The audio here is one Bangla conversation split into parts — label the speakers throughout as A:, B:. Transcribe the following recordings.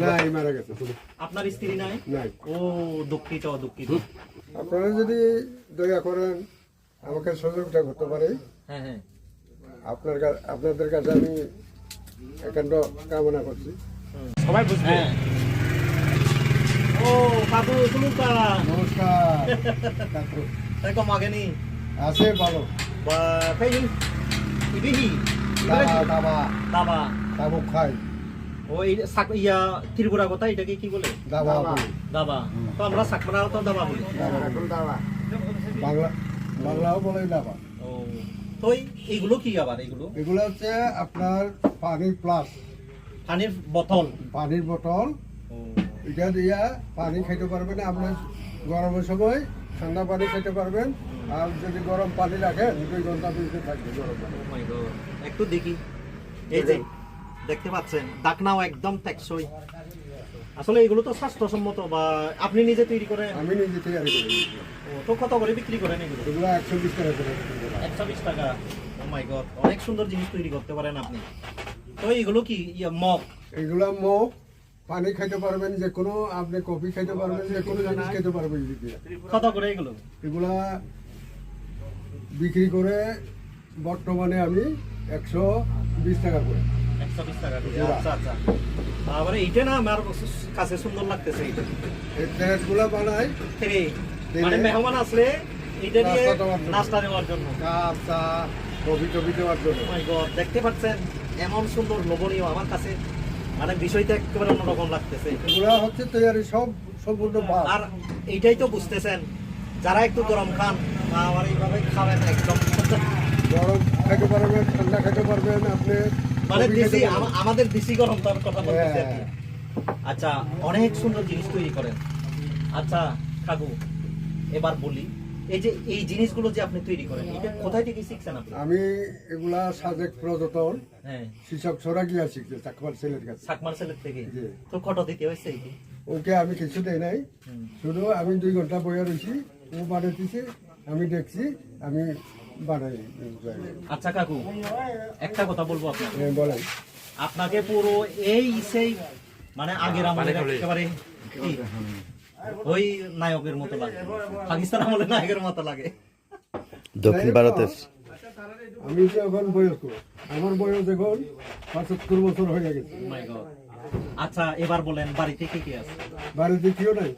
A: নাই, মারা গেছে।
B: আপনার স্ত্রী নাই?
A: নাই।
B: ও দুঃখিত, দুঃখিত।
A: আপনারা যদি দয়া করেন আমাকে সহযোগিতা করতে পারে,
B: হ্যাঁ হ্যাঁ,
A: আপনাদের কাছে আমি একান্ত কামনা করছি।
B: সবাই বুঝবে। ও কাকু সুলুকা,
A: নমস্কার কাকু।
B: তাইকো মাগেনি
A: আছে ভালো।
B: বা কাইন ইবিহি
A: দাবা দাবা
B: দাবা।
A: দাবো খাই।
B: ওই সাক ইয়া ত্রিপুরা কথা এটাকে কি বলে?
A: দাবা
B: দাবা। তো আমরা সাকমারাও তো দাবা বলি।
A: বাংলা বাংলাও বলে দাবা।
B: ও তো এইগুলো কি আবার এগুলো?
A: এগুলো হচ্ছে আপনার পানি প্লাস
B: পানির বোতল।
A: পানির বোতল।
B: ও
A: এটা দিয়া পানি খাইতে পারবেন আপনি গরমের সময়, ঠান্ডা পানি খাইতে পারবেন। আর যদি গরম পানি রাখেন 2 ঘন্টা ভিতরে থাকবে গরম পানি।
B: মাই গড, একটু দেখি। এই যে দেখতে পাচ্ছেন ডাকনাও একদম টেকসই। আসলে এগুলো তো স্বাস্থ্যসম্মত, বা আপনি নিজে তৈরি করেন?
A: আমি নিজে তৈরি করি।
B: ও তো কত করে বিক্রি করেন এগুলো?
A: এগুলো 120 টাকা করে।
B: 120 টাকা। ও মাই গড, অনেক সুন্দর জিনিস তৈরি করতে পারেন আপনি। তো এগুলো কি ইয়া মগ?
A: এগুলা মগ। পানি খাইতে পারবেন যে কোনো, আপনি কফি খাইতে পারবেন, যে কোনো জিনিস খেতে পারবেন।
B: কত করে এগুলো?
A: এগুলা বিক্রি করে বর্তমানে আমি 120 টাকা করে।
B: 120 টাকা করে। আচ্ছা আচ্ছা। আবার এইটা না আমার কাছে সুন্দর লাগতেছে এইটা।
A: এই ট্রেসগুলা বানাই
B: ট্রে, মানে মেহমান আসলে এইটা দিয়ে
A: নাস্তা দেওয়ার জন্য।
B: নাস্তা দেওয়ার জন্য।
A: কাপ চা কফি টফি দেওয়ার জন্য।
B: মাই গড, দেখতে পাচ্ছেন এমন সুন্দর লোভনীয়, আমার কাছে মানে বিষয়টা একেবারে অন্যরকম লাগতেছে।
A: এগুলা হচ্ছে তৈরি সব সম্পূর্ণ বাদ।
B: আর এইটাই তো বুঝতেছেন, যারা একটু গরম খান আমার এইভাবে খাবেন একদম।
A: গরম খাইতে পারবেন, ঠান্ডা খাইতে পারবেন আপনি।
B: মানে
A: কফি
B: দেশি,
A: খাইতে পারবেন।
B: আমাদের দেশি গরম তার কথা বলতেছি আর কি।
A: হ্যাঁ।
B: আচ্ছা, অনেক সুন্দর জিনিস তৈরি করেন। আচ্ছা কাকু, এবার বলি, এই যে এই জিনিসগুলো যে আপনি তৈরি করেন, এটা কোথায় থেকে শিখছেন আপনি?
A: আমি এগুলা সাজেক পর্যটন
B: হ্যাঁ,
A: শিক্ষক ছড়া গিয়া শিখছে চাকমার ছেলের কাছে।
B: সাকমার সেলের থেকে।
A: জি।
B: তো কত দিতে হয়েছে এইটি?
A: ওকে আমি কিছু দেই নাই, শুধু আমি 2 ঘন্টা বইয়া রয়েছি, ও বানাইতেছি, আমি দেখছি, আমি বানাই।
B: আচ্ছা কাকু, একটা কথা বলবো আপনাকে।
A: বলেন।
B: আপনাকে পুরো এই সেই মানে আগের আমলের একেবারে কি, ওই নায়কের মতো লাগে, পাকিস্তান আমলের নায়কের মতো লাগে।
C: দক্ষিণ ভারতের
A: আমি তো এখন বয়স্ক, আমার বয়স এখন 75 বছর হয়ে গেছে।
B: My God. আচ্ছা এবার বলেন, বাড়িতে কে কে আছে?
A: বাড়িতে কেউ নাই,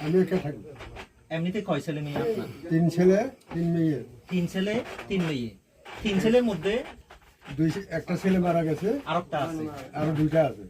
A: আমি একা থাকি।
B: এমনিতে কয় ছেলে মেয়ে আপনার?
A: 3 ছেলে 3 মেয়ে।
B: 3 ছেলে 3 মেয়ে। 3 ছেলের মধ্যে
A: একটা ছেলে মারা গেছে,
B: আরেকটা আছে।
A: আর 2টা আছে।